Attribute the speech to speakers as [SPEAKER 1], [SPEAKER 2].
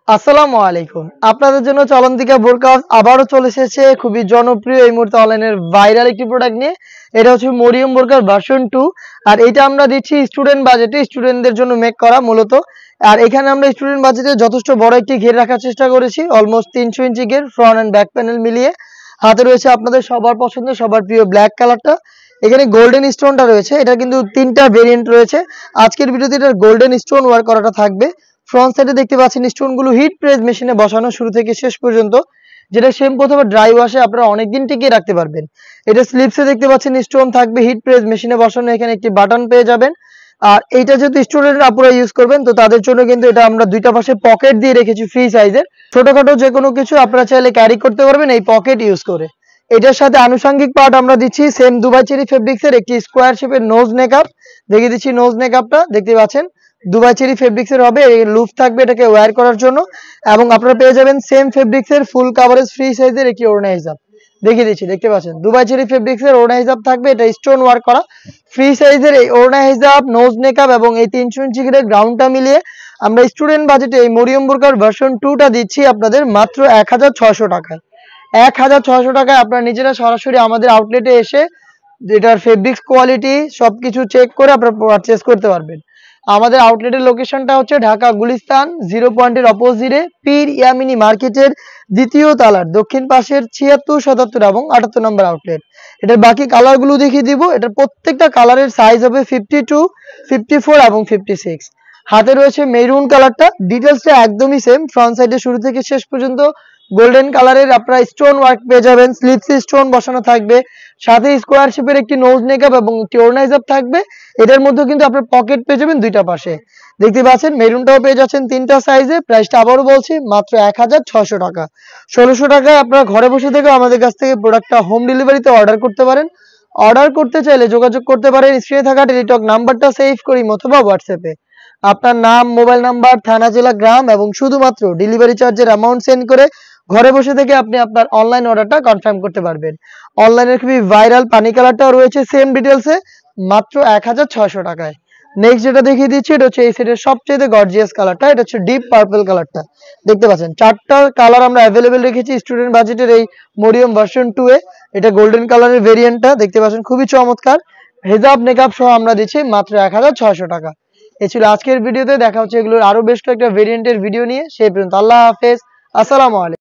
[SPEAKER 1] আসসালামু আলাইকুম। আপনাদের জন্য চলন্তিকা বোরকা আবারও চলে এসেছে খুবই জনপ্রিয় এই মুহূর্তে অনলাইনের ভাইরাল একটি প্রোডাক্ট নিয়ে। এটা হচ্ছে মরিয়ম বোরকার ভার্সন 2 আর এটা আমরা দিচ্ছি স্টুডেন্ট বাজেটে, স্টুডেন্টদের জন্য মেক করা মূলত। আর এখানে আমরা স্টুডেন্ট বাজেটে যথেষ্ট বড় একটি ঘের রাখার চেষ্টা করেছি, অলমোস্ট 300 ইঞ্চি ঘের, ফ্রন্ট অ্যান্ড ব্যাক প্যানেল মিলিয়ে। হাতে রয়েছে আপনাদের সবার পছন্দের, সবার প্রিয় ব্ল্যাক কালারটা। এখানে গোল্ডেন স্টোনটা রয়েছে, এটা কিন্তু 3টা ভেরিয়েন্ট রয়েছে। আজকের ভিডিওতে এটার গোল্ডেন স্টোন ওয়ার্ক করাটা থাকবে। ফ্রন্ট সাইডে দেখতে পাচ্ছেন স্টোনগুলো হিট প্রেস মেশিনে বসানো শুরু থেকে শেষ পর্যন্ত, যেটা সেম প্রথমে ড্রাই ওয়াশে আপনারা অনেকদিন টিকিয়ে রাখতে পারবেন। এটা স্লিপসে দেখতে পাচ্ছেন স্টোন থাকবে হিট প্রেস মেশিনে বসানো, এখানে একটি বাটন পেয়ে যাবেন। আর এইটা যেহেতু স্টুডেন্ট আপুরা ইউজ করবেন, তো তাদের জন্য কিন্তু এটা আমরা দুইটা পাশে পকেট দিয়ে রেখেছি ফ্রি সাইজের। ছোটখাটো যে কোনো কিছু আপনারা চাইলে ক্যারি করতে পারবেন এই পকেট ইউজ করে। এটার সাথে আনুষঙ্গিক পার্ট আমরা দিচ্ছি সেম দুবাই চেরি ফেব্রিক্সের একটি স্কোয়ার শেপের নোজ নেকআপ। দেখিয়ে দিচ্ছি নোজ নেকআপটা, দেখতে পাচ্ছেন দুবাই চেরি ফেব্রিক্সের হবে, লুপ থাকবে এটাকে ওয়্যার করার জন্য। এবং আপনারা পেয়ে যাবেন সেম ফেব্রিক্সের ফুল কাভারেজ ফ্রি সাইজের একটি ওড়না হিজাব। দেখিয়ে দিচ্ছি, দেখতে পাচ্ছেন দুবাই চেরি ফেব্রিক্সের ওড়না হিজাব থাকবে, এটা স্টোন ওয়ার্ক করা ফ্রি সাইজের এই ওড়না হিজাব, নোজ নেকআপ এবং এই 300 ইঞ্চি ঘিরের গ্রাউন্ডটা মিলিয়ে আমরা স্টুডেন্ট বাজেটে এই মরিয়ম বোরকার ভার্সন 2টা দিচ্ছি আপনাদের মাত্র 1600 টাকায়। 1600 টাকায় আপনারা নিজেরা সরাসরি আমাদের আউটলেটে এসে এটার ফেব্রিক্স কোয়ালিটি সবকিছু চেক করে আপনারা পারচেজ করতে পারবেন। আমাদের আউটলেটের লোকেশনটা হচ্ছে ঢাকা গুলিস্তান 0 পয়েন্টের অপোজিটে পীর ইয়ামিনী মার্কেটের দ্বিতীয় তালার দক্ষিণ পাশের 76, 77 এবং 78 নম্বর আউটলেট। এটার বাকি কালারগুলো দেখিয়ে দিব। এটার প্রত্যেকটা কালারের সাইজ হবে 52, 54 এবং 56। হাতে রয়েছে মেরুন কালারটা, ডিটেলসটা একদমই সেম। ফ্রন্ট সাইডে শুরু থেকে শেষ পর্যন্ত গোল্ডেন কালারের আপনারা স্টোন ওয়ার্ক পেয়ে যাবেন, স্লিপসে স্টোন বসানো থাকবে, সাথে স্কোয়ার শেপের একটি নোজ নেকআপ এবং একটি ওড়না হিজাব থাকবে। এটার মধ্যে কিন্তু আপনার পকেট পেয়ে যাবেন দুইটা পাশে। দেখতে পাচ্ছেন মেরুনটাও পেয়ে যাচ্ছেন 3টা সাইজে। প্রাইসটা আবারও বলছি মাত্র 1600 টাকা। 1600 টাকায় আপনারা ঘরে বসে থেকে আমাদের কাছ থেকে প্রোডাক্টটা হোম ডেলিভারিতে অর্ডার করতে পারেন। অর্ডার করতে চাইলে যোগাযোগ করতে পারেন স্ক্রিনে থাকা টেলিটক নাম্বারটা সেভ করি অথবা হোয়াটসঅ্যাপে আপনার নাম, মোবাইল নাম্বার, থানা, জেলা, গ্রাম এবং শুধুমাত্র ডেলিভারি চার্জের অ্যামাউন্ট সেন্ড করে ঘরে বসে থেকে আপনি আপনার অনলাইন অর্ডারটা কনফার্ম করতে পারবেন। অনলাইনের খুবই ভাইরাল পানি কালারটাও রয়েছে সেম ডিটেলসে মাত্র 1600 টাকায়। নেক্সট যেটা দেখিয়ে দিচ্ছি, এটা হচ্ছে এই সেটের সবচেয়ে গর্জিয়াস কালারটা, এটা হচ্ছে ডিপ পার্পল কালারটা। দেখতে পাচ্ছেন 4টা কালার আমরা অ্যাভেলেবেল রেখেছি স্টুডেন্ট বাজেটের এই মরিয়ম ভার্সন 2 এ। এটা গোল্ডেন কালারের ভেরিয়েন্টটা, দেখতে পাচ্ছেন খুবই চমৎকার। হেজাব নেকআপ সহ আমরা দিচ্ছি মাত্র 1600 টাকা। এই ছিল আজকের ভিডিওতে। দেখা হচ্ছে এগুলোর আরো বেশ কয়েকটা ভেরিয়েন্টের ভিডিও নিয়ে। সেই পর্যন্ত আল্লাহ হাফেজ, আসসালামু আলাইকুম।